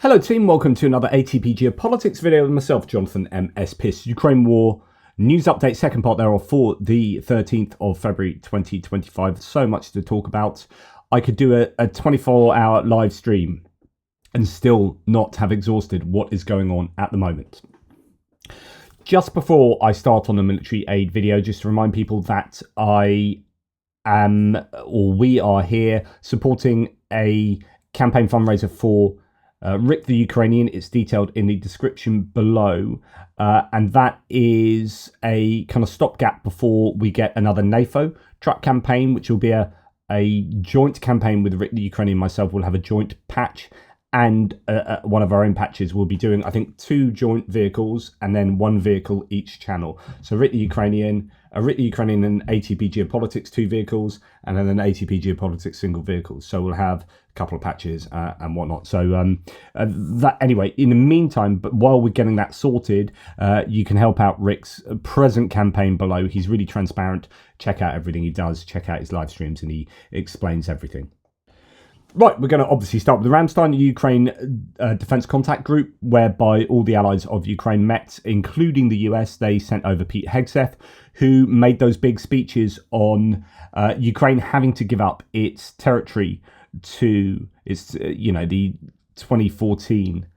Hello team, welcome to another ATP Geopolitics video with myself, Jonathan MS Pearce. Ukraine War news update, second part thereof for the 13th of February 2025. So much to talk about. I could do a 24-hour live stream and still not have exhausted what is going on at the moment. Just before I start on the military aid video, just to remind people that we are here supporting a campaign fundraiser for Rick the Ukrainian. It's detailed in the description below, and that is a kind of stopgap before we get another NAFO truck campaign, which will be a joint campaign with Rick the Ukrainian. Myself will have a joint patch, and one of our own patches will be doing, I think, 2 joint vehicles and then 1 vehicle each channel. So Rick the Ukrainian and ATP Geopolitics 2 vehicles, and then an ATP Geopolitics single vehicle. So we'll have a couple of patches and whatnot. So that anyway, in the meantime, but while we're getting that sorted, you can help out Rick's present campaign below. He's really transparent. Check out everything he does. Check out his live streams, and he explains everything. Right, we're going to obviously start with the Ramstein, the Ukraine Defence Contact Group, whereby all the allies of Ukraine met, including the US. They sent over Pete Hegseth, who made those big speeches on Ukraine having to give up its territory to its, the 2014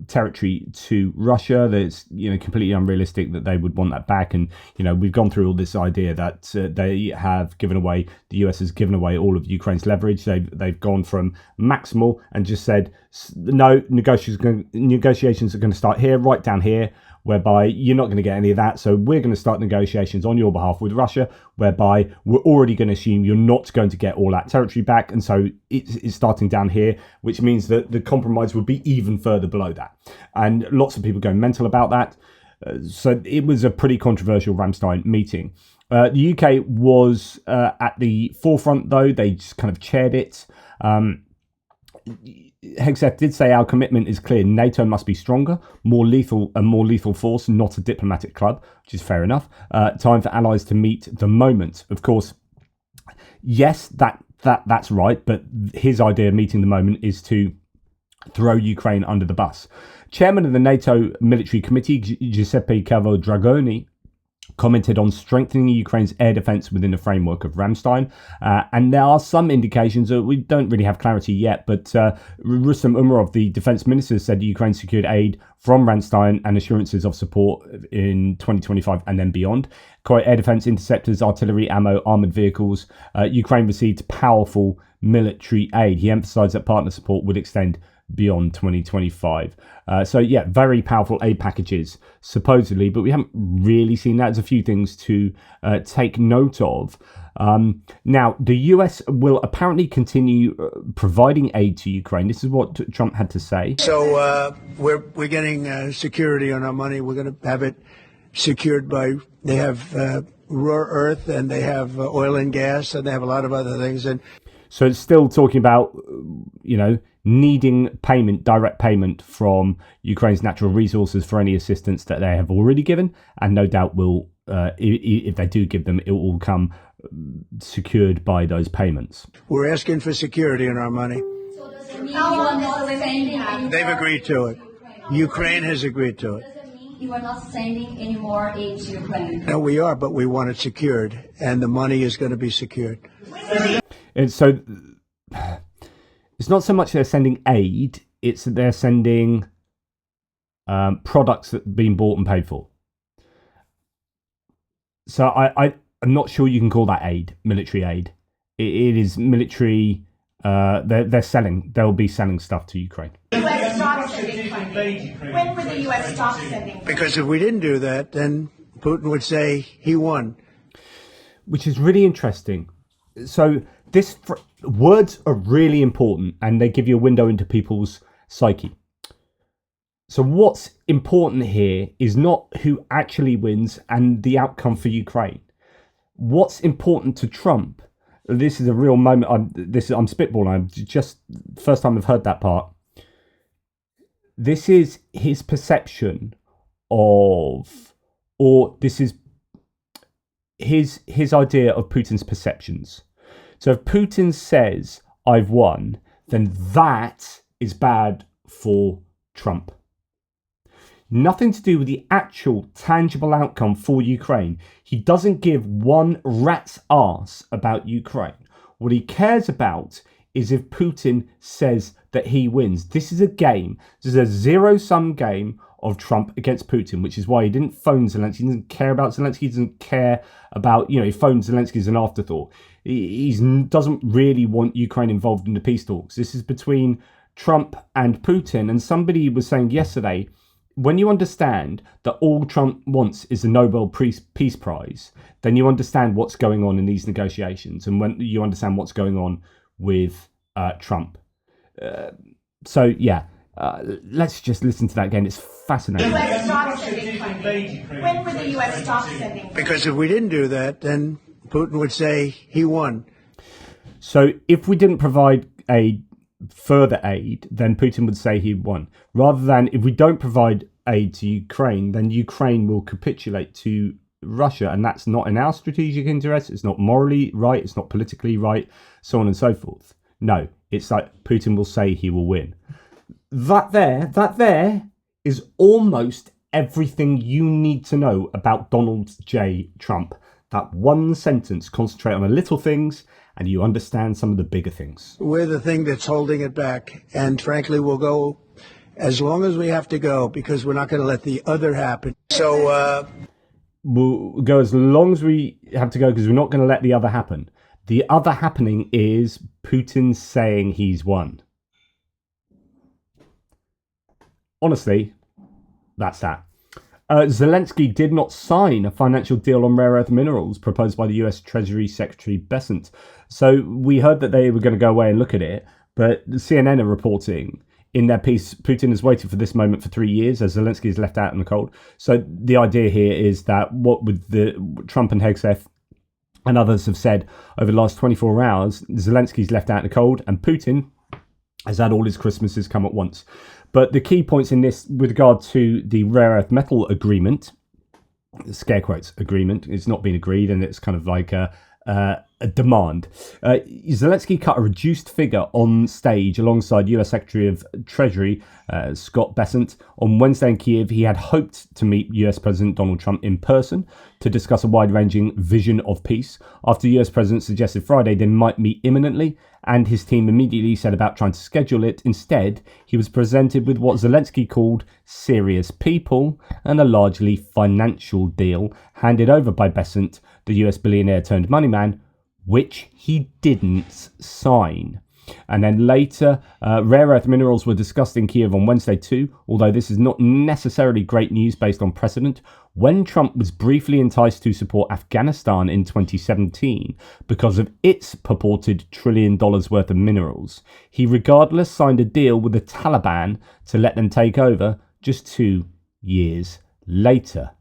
territory to Russia. That's completely unrealistic that they would want that back. And we've gone through all this idea that they have given away, the US has given away all of Ukraine's leverage. They've gone from maximal and just said no, negotiations are going to start here, right down here, whereby you're not going to get any of that. So we're going to start negotiations on your behalf with Russia, whereby we're already going to assume you're not going to get all that territory back. And so it's starting down here, which means that the compromise would be even further below that. And lots of people going mental about that. So it was a pretty controversial Ramstein meeting. The UK was at the forefront, though. They just kind of chaired it. Hegseth did say our commitment is clear. NATO must be stronger, a more lethal force, not a diplomatic club, which is fair enough. Time for allies to meet the moment. Of course, yes, that's right. But his idea of meeting the moment is to throw Ukraine under the bus. Chairman of the NATO Military Committee, Giuseppe Dragoni, commented on strengthening Ukraine's air defence within the framework of Ramstein. And there are some indications that we don't really have clarity yet, but Rustem Umerov, the defence minister, said Ukraine secured aid from Ramstein and assurances of support in 2025 and then beyond. Air defence interceptors, artillery, ammo, armoured vehicles. Ukraine received powerful military aid. He emphasised that partner support would extend beyond 2025. Very powerful aid packages supposedly, but we haven't really seen that. There's a few things to take note of. Now, the US will apparently continue providing aid to Ukraine. This is what Trump had to say. So we're getting security on our money. We're going to have it secured by, they have rare earth, and they have oil and gas, and they have a lot of other things. And so it's still talking about, needing payment, direct payment from Ukraine's natural resources for any assistance that they have already given, and no doubt will, if they do give them, it will come secured by those payments. We're asking for security in our money. So does it mean you are not sending They've agreed to it. Ukraine has agreed to it. Does it mean you are not sending any more aid to Ukraine? No, we are, but we want it secured, and the money is going to be secured. And so it's not so much they're sending aid, it's that they're sending products that have been bought and paid for. So I'm not sure you can call that aid, military aid. It is military. They're selling. They'll be selling stuff to Ukraine. The US stopped sending funding. When would the US stop sending? Because if we didn't do that, then Putin would say he won. Which is really interesting. So words are really important, and they give you a window into people's psyche. So what's important here is not who actually wins and the outcome for Ukraine. What's important to Trump? This is a real moment. I'm spitballing. I'm just first time I've heard that part. This is his perception of, or this is his idea of Putin's perceptions. So if Putin says, I've won, then that is bad for Trump. Nothing to do with the actual tangible outcome for Ukraine. He doesn't give one rat's arse about Ukraine. What he cares about is if Putin says that he wins. This is a game. This is a zero-sum game of Trump against Putin, which is why he didn't phone Zelensky. He doesn't care about Zelensky. He doesn't care about, he phoned Zelensky as an afterthought. He doesn't really want Ukraine involved in the peace talks. This is between Trump and Putin. And somebody was saying yesterday, when you understand that all Trump wants is the Nobel Peace Prize, then you understand what's going on in these negotiations, and when you understand what's going on with Trump. Let's just listen to that again. It's fascinating. US stop sending money. When would the US stop sending money? Because if we didn't do that, then Putin would say he won. So if we didn't provide further aid, then Putin would say he won. Rather than if we don't provide aid to Ukraine, then Ukraine will capitulate to Russia, and that's not in our strategic interest. It's not morally right. It's not politically right, so on and so forth. No, it's like Putin will say he will win. That there is almost everything you need to know about Donald J. Trump. That one sentence, concentrate on the little things, and you understand some of the bigger things. We're the thing that's holding it back. And frankly, we'll go as long as we have to go, because we're not going to let the other happen. So we'll go as long as we have to go, because we're not going to let the other happen. The other happening is Putin saying he's won. Honestly, that's that. Zelensky did not sign a financial deal on rare earth minerals proposed by the US Treasury Secretary Bessent. So we heard that they were going to go away and look at it, but the CNN are reporting in their piece, Putin has waited for this moment for 3 years as Zelensky is left out in the cold. So the idea here is that what with the Trump and Hegseth and others have said over the last 24 hours, Zelensky's left out in the cold and Putin has had all his Christmases come at once. But the key points in this with regard to the rare earth metal agreement, the scare quotes agreement, it's not been agreed and it's kind of like a demand. Zelensky cut a reduced figure on stage alongside US Secretary of Treasury Scott Bessent on Wednesday in Kiev. He had hoped to meet US President Donald Trump in person to discuss a wide-ranging vision of peace. After the US President suggested Friday they might meet imminently, and his team immediately set about trying to schedule it. Instead, he was presented with what Zelensky called serious people and a largely financial deal handed over by Bessent, the US billionaire turned money man, which he didn't sign. And then later, rare earth minerals were discussed in Kiev on Wednesday too, although this is not necessarily great news based on precedent. When Trump was briefly enticed to support Afghanistan in 2017 because of its purported $1 trillion worth of minerals, he regardless signed a deal with the Taliban to let them take over just 2 years later.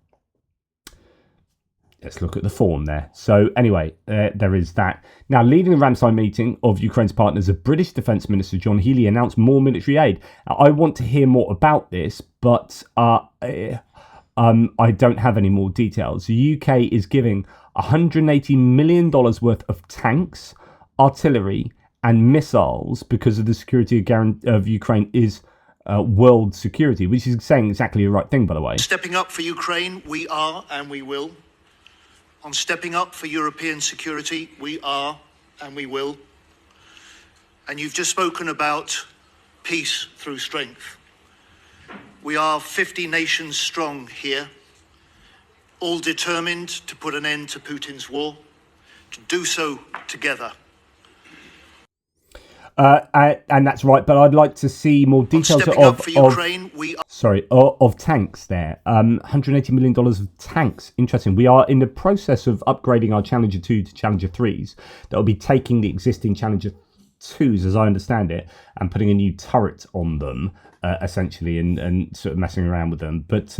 Let's look at the form there. So anyway, there is that. Now, leading the Ramstein meeting of Ukraine's partners, the British Defence Minister John Healey announced more military aid. Now, I want to hear more about this, but I don't have any more details. The UK is giving $180 million worth of tanks, artillery, and missiles because of the security of Ukraine is world security, which is saying exactly the right thing, by the way. Stepping up for Ukraine, we are and we will. On stepping up for European security, we are and we will. And you've just spoken about peace through strength. We are 50 nations strong here, all determined to put an end to Putin's war, to do so together. And that's right, but I'd like to see more details of tanks there. $180 million of tanks. Interesting. We are in the process of upgrading our Challenger 2 to Challenger 3s. That will be taking the existing Challenger 2s, as I understand it, and putting a new turret on them, essentially, and sort of messing around with them. But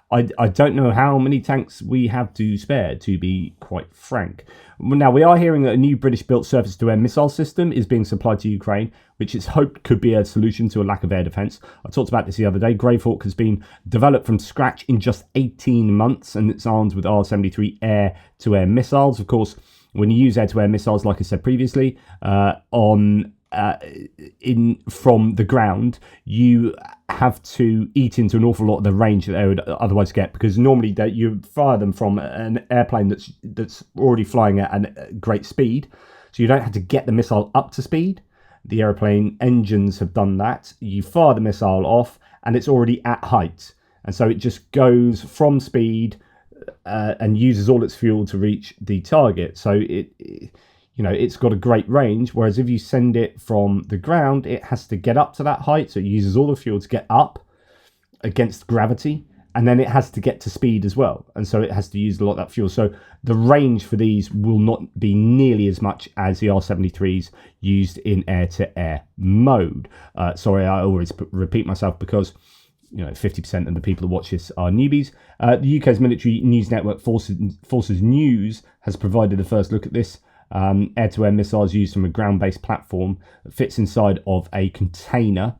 I don't know how many tanks we have to spare, to be quite frank. Now, we are hearing that a new British-built surface-to-air missile system is being supplied to Ukraine, which it's hoped could be a solution to a lack of air defence. I talked about this the other day. Greyhawk has been developed from scratch in just 18 months, and it's armed with R-73 air-to-air missiles. Of course, when you use air-to-air missiles, like I said previously, on in from the ground, you have to eat into an awful lot of the range that they would otherwise get, because normally you fire them from an airplane that's already flying at a great speed, so you don't have to get the missile up to speed. The airplane engines have done that. You fire the missile off and it's already at height, and so it just goes from speed and uses all its fuel to reach the target. So it's got a great range, whereas if you send it from the ground, it has to get up to that height, so it uses all the fuel to get up against gravity, and then it has to get to speed as well, and so it has to use a lot of that fuel. So the range for these will not be nearly as much as the R-73s used in air-to-air mode. Sorry, I always repeat myself because 50% of the people who watch this are newbies. The UK's military news network Forces News has provided a first look at this. Air-to-air missiles used from a ground-based platform that fits inside of a container.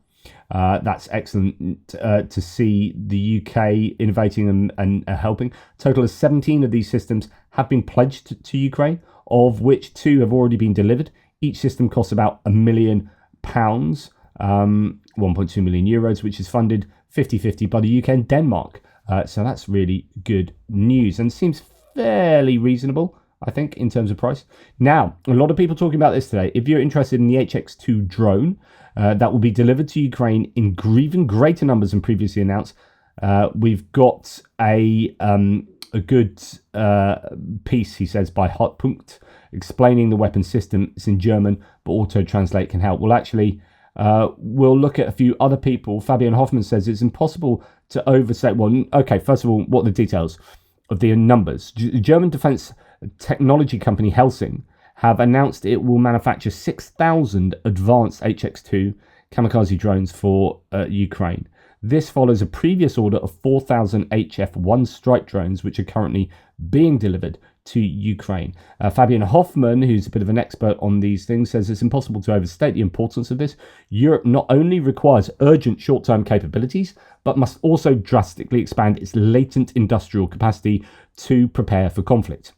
That's excellent to see the UK innovating and helping. A total of 17 of these systems have been pledged to Ukraine, of which 2 have already been delivered. Each system costs about £1 million, 1.2 million euros, which is funded 50-50 by the UK and Denmark. So that's really good news and seems fairly reasonable, I think, in terms of price. Now, a lot of people talking about this today. If you're interested in the HX2 drone, that will be delivered to Ukraine in even greater numbers than previously announced. We've got a good piece, he says, by Hartpunkt, explaining the weapon system. It's in German, but auto-translate can help. Well, actually, we'll look at a few other people. Fabian Hoffman says it's impossible to overstate. Well, okay, first of all, what are the details of the numbers? German defense technology company Helsing have announced it will manufacture 6,000 advanced HX2 kamikaze drones for Ukraine. This follows a previous order of 4,000 HF-1 strike drones, which are currently being delivered to Ukraine. Fabian Hoffman, who's a bit of an expert on these things, says it's impossible to overstate the importance of this. Europe not only requires urgent short-term capabilities, but must also drastically expand its latent industrial capacity to prepare for conflict.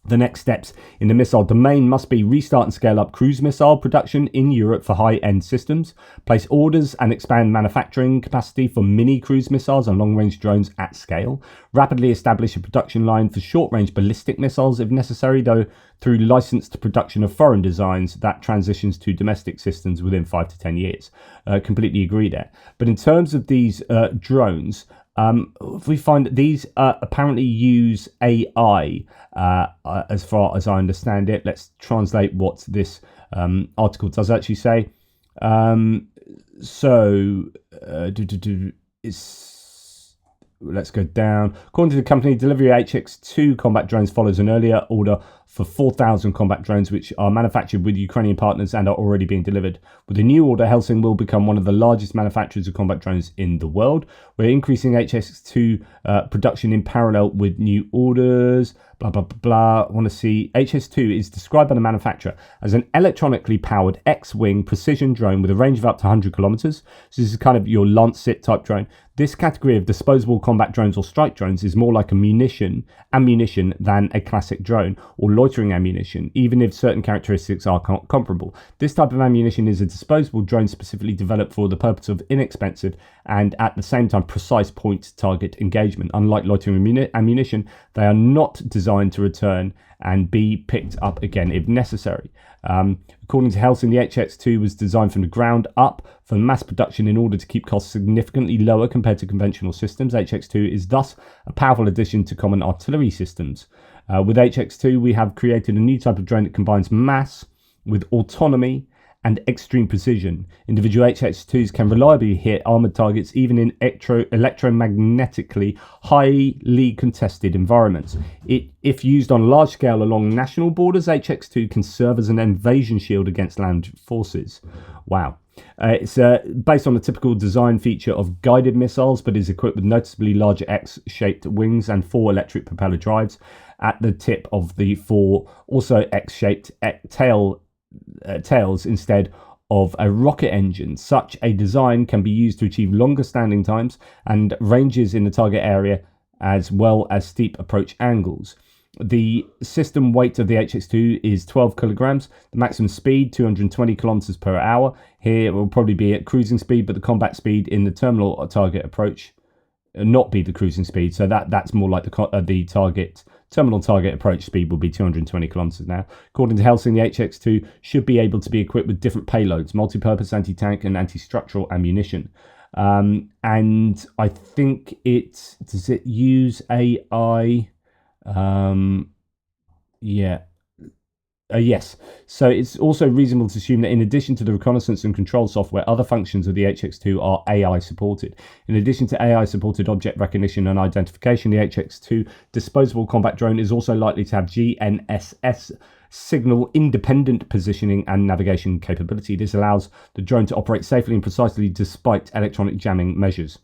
The next steps in the missile domain must be restart and scale up cruise missile production in Europe for high-end systems, place orders and expand manufacturing capacity for mini cruise missiles and long-range drones at scale, rapidly establish a production line for short-range ballistic missiles if necessary, though through licensed production of foreign designs that transitions to domestic systems within 5 to 10 years. Completely agree there. But in terms of these drones, we find that these apparently use AI, as far as I understand it. Let's translate what this article does actually say. Let's go down. According to the company, delivery of HX2 combat drones follows an earlier order for 4,000 combat drones, which are manufactured with Ukrainian partners and are already being delivered. With the new order, Helsing will become one of the largest manufacturers of combat drones in the world. We're increasing HX2 production in parallel with new orders. Blah, blah, blah, blah. I want to see. HS2 is described by the manufacturer as an electronically powered X-wing precision drone with a range of up to 100 kilometers. So this is kind of your Lancet type drone. This category of disposable combat drones or strike drones is more like ammunition than a classic drone or loitering ammunition, even if certain characteristics are comparable. This type of ammunition is a disposable drone specifically developed for the purpose of inexpensive and at the same time precise point target engagement. Unlike loitering ammunition, they are not designed to return and be picked up again if necessary. According to Helsing, the HX2 was designed from the ground up for mass production in order to keep costs significantly lower compared to conventional systems. HX2 is thus a powerful addition to common artillery systems. With HX2, we have created a new type of drone that combines mass with autonomy and extreme precision. Individual HX2s can reliably hit armoured targets even in electromagnetically highly contested environments. If used on a large scale along national borders, HX2 can serve as an invasion shield against land forces. Wow. It's based on a typical design feature of guided missiles, but is equipped with noticeably larger X-shaped wings and 4 electric propeller drives at the tip of the 4 also X-shaped tails instead of a rocket engine. Such a design can be used to achieve longer standing times and ranges in the target area, as well as steep approach angles. The system weight of the HX2 is 12 kilograms. The maximum speed, 220 kilometers per hour. Here it will probably be at cruising speed, but the combat speed in the terminal target approach not be the cruising speed. So that's more like the terminal target approach speed will be 220 kilometers now. According to Helsing, the HX2 should be able to be equipped with different payloads, multi-purpose anti-tank and anti-structural ammunition. And I think does it use AI? Yes. So it's also reasonable to assume that in addition to the reconnaissance and control software, other functions of the HX2 are AI supported. In addition to AI supported object recognition and identification, the HX2 disposable combat drone is also likely to have GNSS signal independent positioning and navigation capability. This allows the drone to operate safely and precisely despite electronic jamming measures.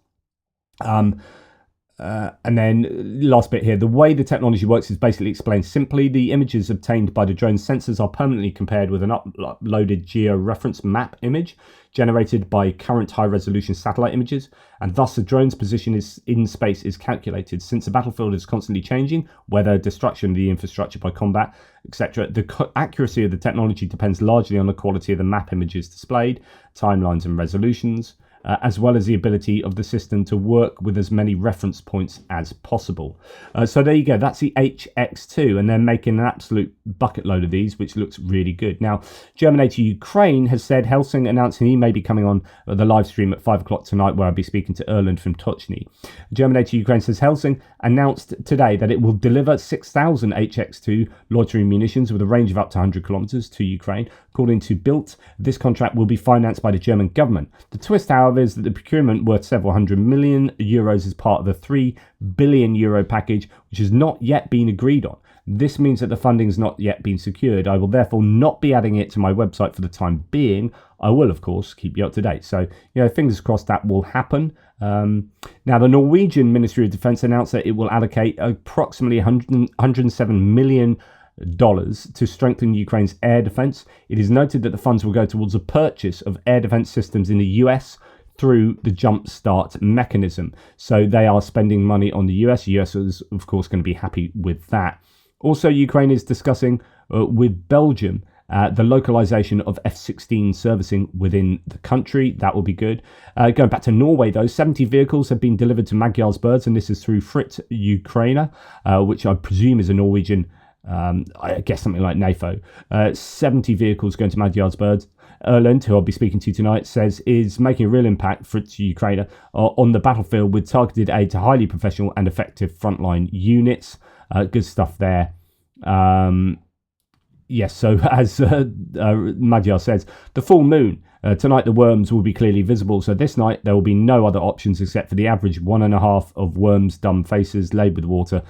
And then last bit here, the way the technology works is basically explained simply. The images obtained by the drone sensors are permanently compared with an uploaded georeference map image generated by current high-resolution satellite images, and thus the drone's position in space is calculated. Since the battlefield is constantly changing, weather, destruction of the infrastructure by combat, etc., the accuracy of the technology depends largely on the quality of the map images displayed, timelines and resolutions, as well as the ability of the system to work with as many reference points as possible. So there you go, that's the HX2, and they're making an absolute bucket load of these, which looks really good. Now, German to Ukraine has said Helsing announcing he may be coming on the live stream at 5 o'clock tonight, where I'll be speaking to Erland from Tochny. German to Ukraine says Helsing announced today that it will deliver 6,000 HX2 loitering munitions with a range of up to 100 kilometers to Ukraine. According to Bild, this contract will be financed by the German government. The twist, however, is that the procurement worth several hundred million euros is part of the €3 billion package, which has not yet been agreed on. This means that the funding has not yet been secured. I will therefore not be adding it to my website for the time being. I will, of course, keep you up to date. So, fingers crossed that will happen. Now, the Norwegian Ministry of Defence announced that it will allocate approximately $107 million to strengthen Ukraine's air defence. It is noted that the funds will go towards the purchase of air defence systems in the US through the Jump Start mechanism. So they are spending money on the US. The US is, of course, going to be happy with that. Also, Ukraine is discussing with Belgium the localization of F-16 servicing within the country. That will be good. Going back to Norway, though, 70 vehicles have been delivered to Magyarsburg, and this is through Frit Ukraine, which I presume is a Norwegian, I guess something like NAFO. 70 vehicles going to Magyarsburg. Erland, who I'll be speaking to tonight, says is making a real impact for Ukraine on the battlefield with targeted aid to highly professional and effective frontline units. Good stuff there. Yes, so as Magyar says, the full moon. Tonight the worms will be clearly visible, so this night there will be no other options except for the average 1.5 of worms' dumb faces laid with water.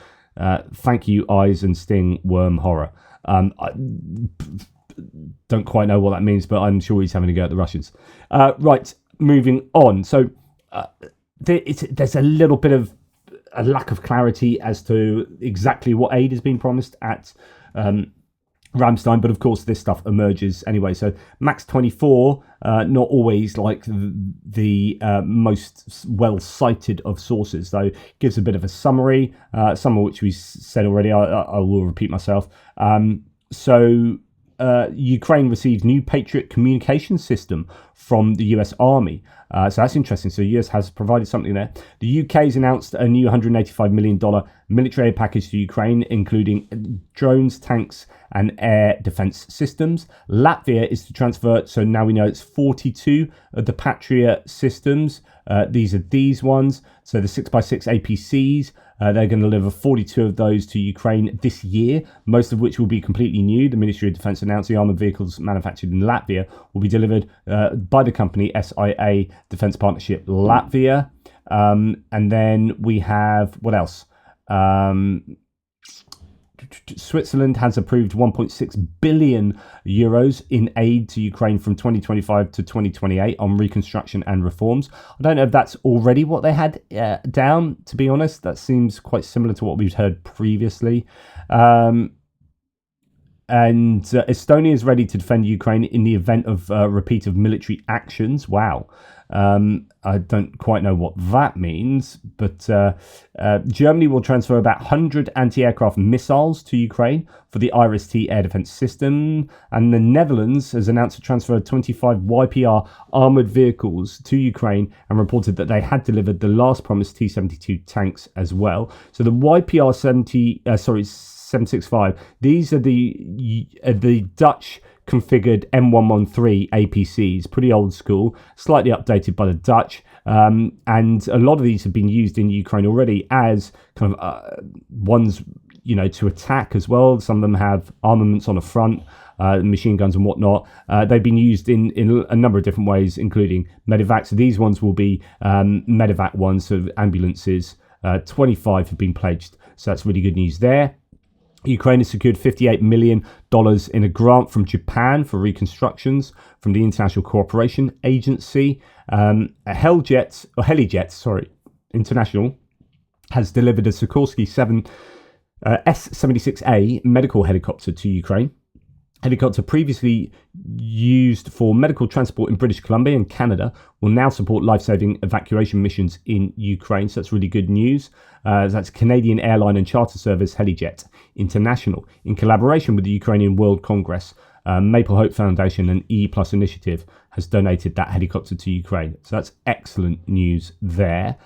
Thank you, eyes and sting, worm horror. I don't quite know what that means, but I'm sure he's having a go at the Russians. Right, moving on. So there's a little bit of a lack of clarity as to exactly what aid has been promised at Ramstein, but of course this stuff emerges anyway. So Max 24, not always like the most well cited of sources, though gives a bit of a summary, some of which we said already. I will repeat myself. Ukraine received new Patriot communication system from the US Army. So that's interesting. So the US has provided something there. The UK has announced a new $185 million military aid package to Ukraine, including drones, tanks, and air defense systems. Latvia is to transfer, so now we know it's 42 of the Patriot systems. These are these ones. So the 6x6 APCs, they're going to deliver 42 of those to Ukraine this year, most of which will be completely new. The Ministry of Defence announced the armoured vehicles manufactured in Latvia will be delivered by the company SIA Defence Partnership Latvia. And then we have, what else? Switzerland has approved 1.6 billion euros in aid to Ukraine from 2025 to 2028 on reconstruction and reforms. I don't know if that's already what they had down, to be honest. That seems quite similar to what we've heard previously. Estonia is ready to defend Ukraine in the event of repeat of military actions. Wow. I don't quite know what that means, but Germany will transfer about 100 anti-aircraft missiles to Ukraine for the IRIS-T air defense system. And the Netherlands has announced a transfer of 25 YPR armored vehicles to Ukraine and reported that they had delivered the last promised T-72 tanks as well. So the YPR 765, these are the Dutch configured M113 APCs, pretty old school, slightly updated by the Dutch, and a lot of these have been used in Ukraine already as kind of ones, to attack as well. Some of them have armaments on the front, machine guns and whatnot. They've been used in a number of different ways, including medevac. So these ones will be medevac ones, so ambulances. 25 have been pledged, so that's really good news there. Ukraine has secured $58 million in a grant from Japan for reconstructions from the International Cooperation Agency. Helijet International has delivered a Sikorsky S-76A medical helicopter to Ukraine. Helicopter previously used for medical transport in British Columbia and Canada will now support life-saving evacuation missions in Ukraine. So that's really good news. That's Canadian airline and charter service Helijet International, in collaboration with the Ukrainian World Congress, Maple Hope Foundation and E+ Initiative, has donated that helicopter to Ukraine. So that's excellent news there.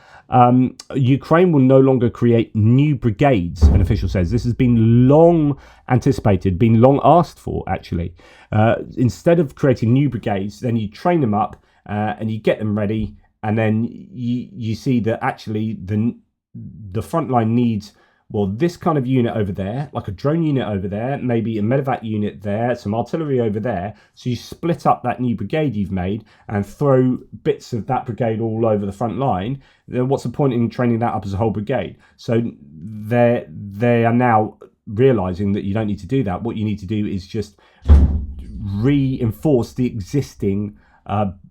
Ukraine will no longer create new brigades, an official says. This has been long anticipated, been long asked for, actually. Instead of creating new brigades, then you train them up and you get them ready, and then you see that actually the front line needs, well, this kind of unit over there, like a drone unit over there, maybe a medevac unit there, some artillery over there. So you split up that new brigade you've made and throw bits of that brigade all over the front line. Then what's the point in training that up as a whole brigade? So they are now realizing that you don't need to do that. What you need to do is just reinforce the existing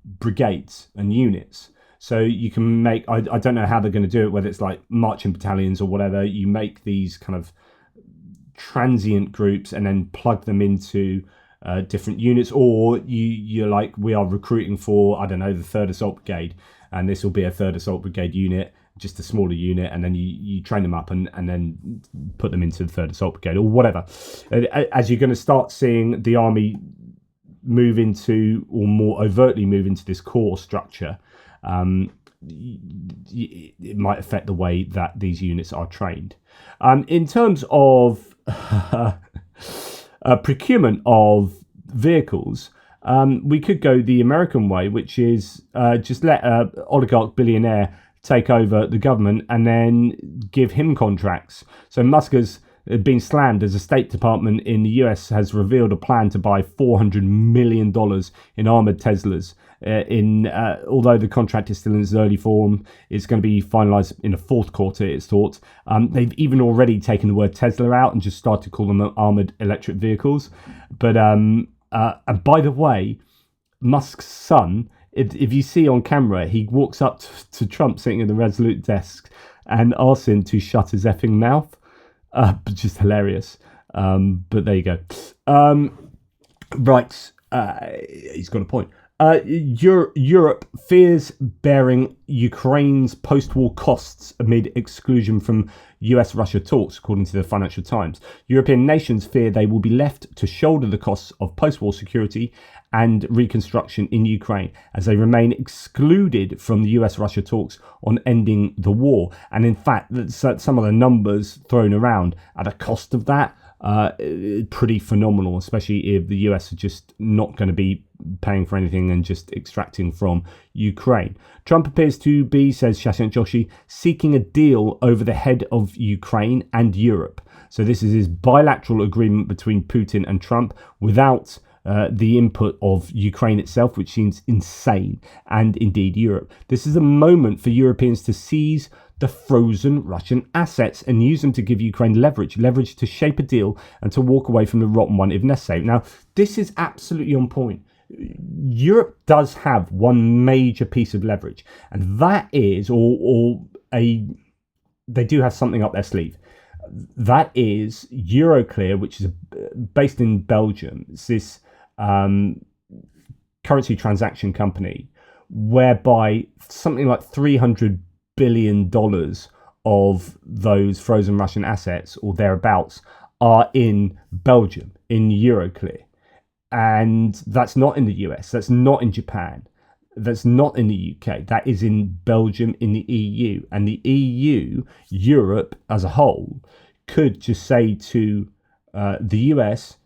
brigades and units. So you can make, I don't know how they're going to do it, whether it's like marching battalions or whatever. You make these kind of transient groups and then plug them into different units, or you're like, we are recruiting for, I don't know, the 3rd Assault Brigade, and this will be a 3rd Assault Brigade unit, just a smaller unit, and then you train them up and then put them into the 3rd Assault Brigade or whatever. As you're going to start seeing the army move into, or more overtly move into, this corps structure, it might affect the way that these units are trained. In terms of procurement of vehicles, we could go the American way, which is just let an oligarch billionaire take over the government and then give him contracts. So Musk has been slammed as the State Department in the US has revealed a plan to buy $400 million in armored Teslas. Although the contract is still in its early form, it's going to be finalized in the 4th quarter, it's thought. They've even already taken the word Tesla out and just started to call them armored electric vehicles. But and by the way, Musk's son, if you see on camera, he walks up to Trump sitting at the Resolute desk and asks him to shut his effing mouth. Just hilarious. But there you go. Right. He's got a point. Europe fears bearing Ukraine's post-war costs amid exclusion from US-Russia talks, according to the Financial Times. European nations fear they will be left to shoulder the costs of post-war security and reconstruction in Ukraine as they remain excluded from the US-Russia talks on ending the war. And in fact, some of the numbers thrown around at the cost of that, pretty phenomenal, especially if the US are just not going to be paying for anything and just extracting from Ukraine. Trump appears to be, says Shashank Joshi, seeking a deal over the head of Ukraine and Europe. So this is his bilateral agreement between Putin and Trump without the input of Ukraine itself, which seems insane, and indeed Europe. This is a moment for Europeans to seize the frozen Russian assets and use them to give Ukraine leverage to shape a deal and to walk away from the rotten one if necessary. Now, this is absolutely on point. Europe does have one major piece of leverage, and that is, they do have something up their sleeve. That is Euroclear, which is based in Belgium. It's this currency transaction company whereby something like $300 billion of those frozen Russian assets or thereabouts are in Belgium, in Euroclear. And that's not in the US, that's not in Japan, that's not in the UK, that is in Belgium, in the EU. And the EU, Europe as a whole, could just say to the US,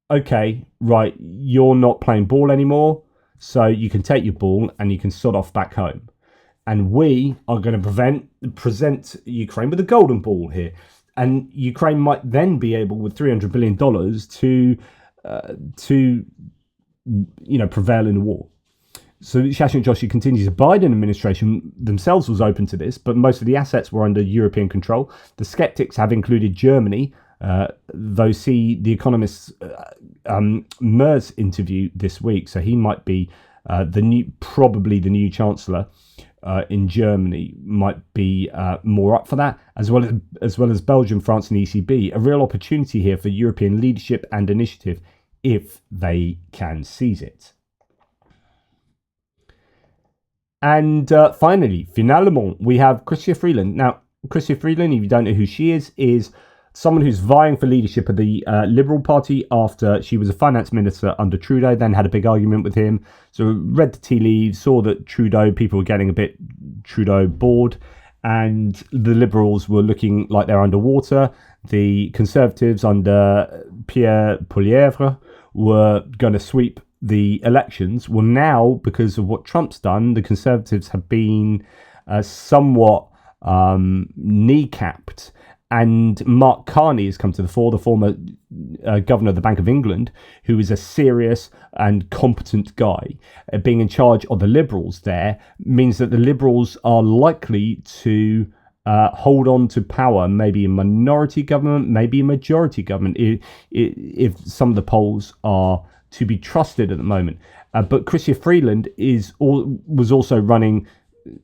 okay, right, you're not playing ball anymore, so you can take your ball and you can sod off back home. And we are going to present Ukraine with a golden ball here. And Ukraine might then be able, with $300 billion, to prevail in the war. So Shashank Joshi continues, the Biden administration themselves was open to this, but most of the assets were under European control. The skeptics have included Germany, though see the Economist's Merz interview this week, so he might be probably the new chancellor in Germany, might be more up for that, as well as Belgium, France, and ECB. A real opportunity here for European leadership and initiative if they can seize it. And finally, finalement, we have Chrystia Freeland. Now, Chrystia Freeland, if you don't know who she is someone who's vying for leadership of the Liberal Party after she was a finance minister under Trudeau, then had a big argument with him. So read the tea leaves, saw that people were getting a bit Trudeau bored, and the Liberals were looking like they're underwater. The Conservatives under Pierre Poilievre were going to sweep the elections. Well, now, because of what Trump's done, the Conservatives have been somewhat kneecapped. And Mark Carney has come to the fore, the former governor of the Bank of England, who is a serious and competent guy. Being in charge of the Liberals there means that the Liberals are likely to hold on to power, maybe a minority government, maybe a majority government, if some of the polls are to be trusted at the moment. But Chrystia Freeland was also running,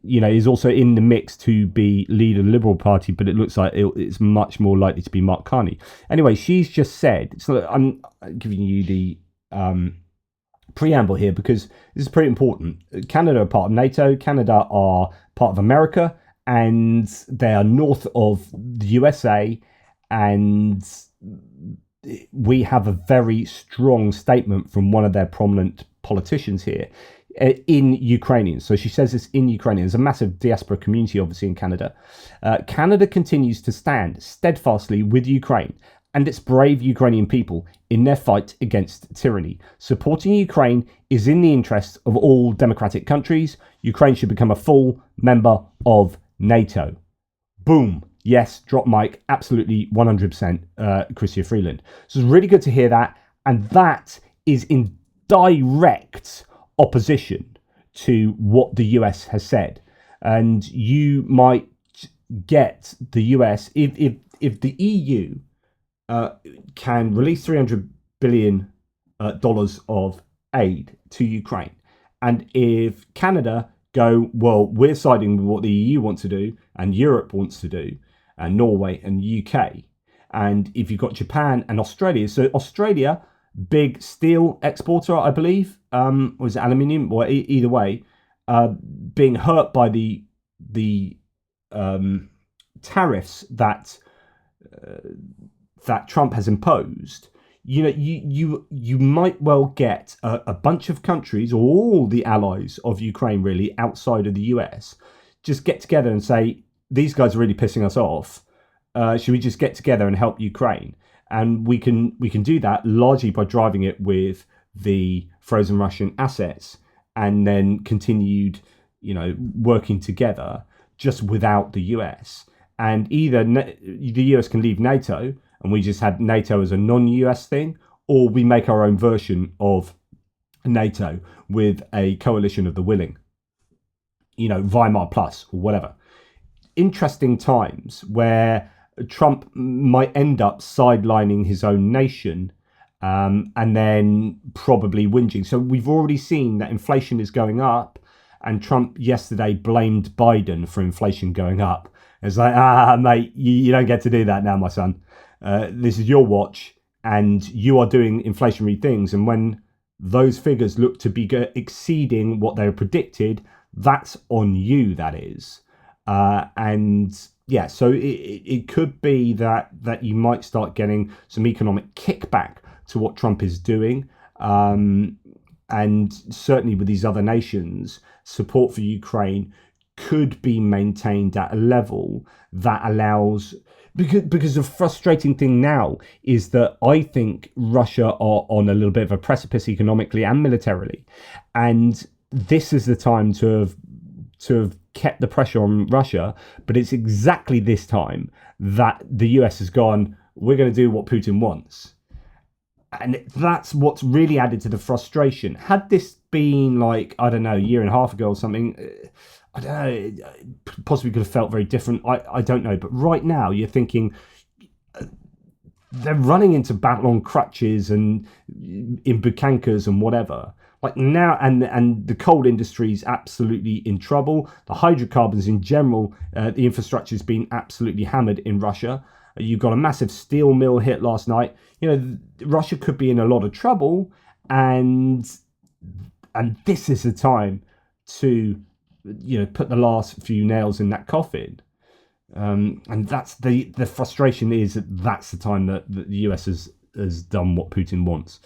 is also in the mix to be leader of the Liberal Party, but it looks like it's much more likely to be Mark Carney. Anyway, she's just said, so I'm giving you the preamble here because this is pretty important. Canada are part of NATO, Canada are part of America, and they are north of the USA, and we have a very strong statement from one of their prominent politicians here in Ukrainian. So she says this in Ukrainian. There's a massive diaspora community, obviously, in Canada. Canada continues to stand steadfastly with Ukraine and its brave Ukrainian people in their fight against tyranny. Supporting Ukraine is in the interest of all democratic countries. Ukraine should become a full member of NATO. Boom. Yes, drop mic. Absolutely 100% Chrystia Freeland. So it's really good to hear that. And that is in direct opposition to what the US has said. And you might get the US, if the EU can release $300 billion of aid to Ukraine, and if Canada go, well, we're siding with what the EU wants to do and Europe wants to do, and Norway and UK, and if you've got Japan and Australia, so Australia, big steel exporter, I believe, or is it aluminium? Or either way, being hurt by the tariffs that Trump has imposed. You might well get a bunch of countries, or all the allies of Ukraine, really outside of the US, just get together and say, these guys are really pissing us off. Should we just get together and help Ukraine? And we can do that largely by driving it with the frozen Russian assets, and then continued, working together just without the US. And either the US can leave NATO and we just have NATO as a non-US thing, or we make our own version of NATO with a coalition of the willing, Weimar Plus or whatever. Interesting times where Trump might end up sidelining his own nation and then probably whinging. So we've already seen that inflation is going up, and Trump yesterday blamed Biden for inflation going up. It's like, mate, you don't get to do that now, my son. This is your watch, and you are doing inflationary things. And when those figures look to be exceeding what they were predicted, that's on you, that is. And yeah, so it could be that you might start getting some economic kickback to what Trump is doing. And certainly with these other nations, support for Ukraine could be maintained at a level that allows, because the frustrating thing now is that I think Russia are on a little bit of a precipice economically and militarily, and this is the time to have kept the pressure on Russia. But it's exactly this time that the US has gone, we're going to do what Putin wants. And that's what's really added to the frustration. Had this been like, I don't know, a year and a half ago or something, I don't know, it possibly could have felt very different. I don't know. But right now you're thinking they're running into battle on crutches and in bukankers and whatever. Like now, and the coal industry is absolutely in trouble. The hydrocarbons in general, the infrastructure has been absolutely hammered in Russia. You've got a massive steel mill hit last night. Russia could be in a lot of trouble, and this is the time to put the last few nails in that coffin. And that's the frustration, is that that's the time that the US has done what Putin wants.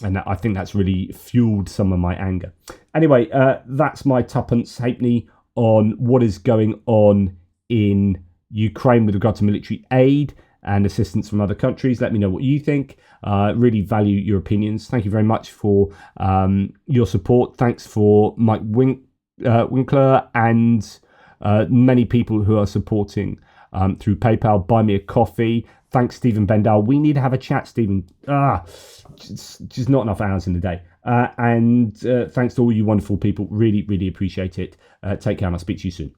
And I think that's really fueled some of my anger. Anyway, that's my tuppence halfpenny on what is going on in Ukraine with regard to military aid and assistance from other countries. Let me know what you think. Really value your opinions. Thank you very much for your support. Thanks for Mike Winkler and many people who are supporting through PayPal. Buy me a coffee. Thanks, Stephen Bendal. We need to have a chat, Stephen. Just not enough hours in the day. And thanks to all you wonderful people. Really, really appreciate it. Take care, and I'll speak to you soon.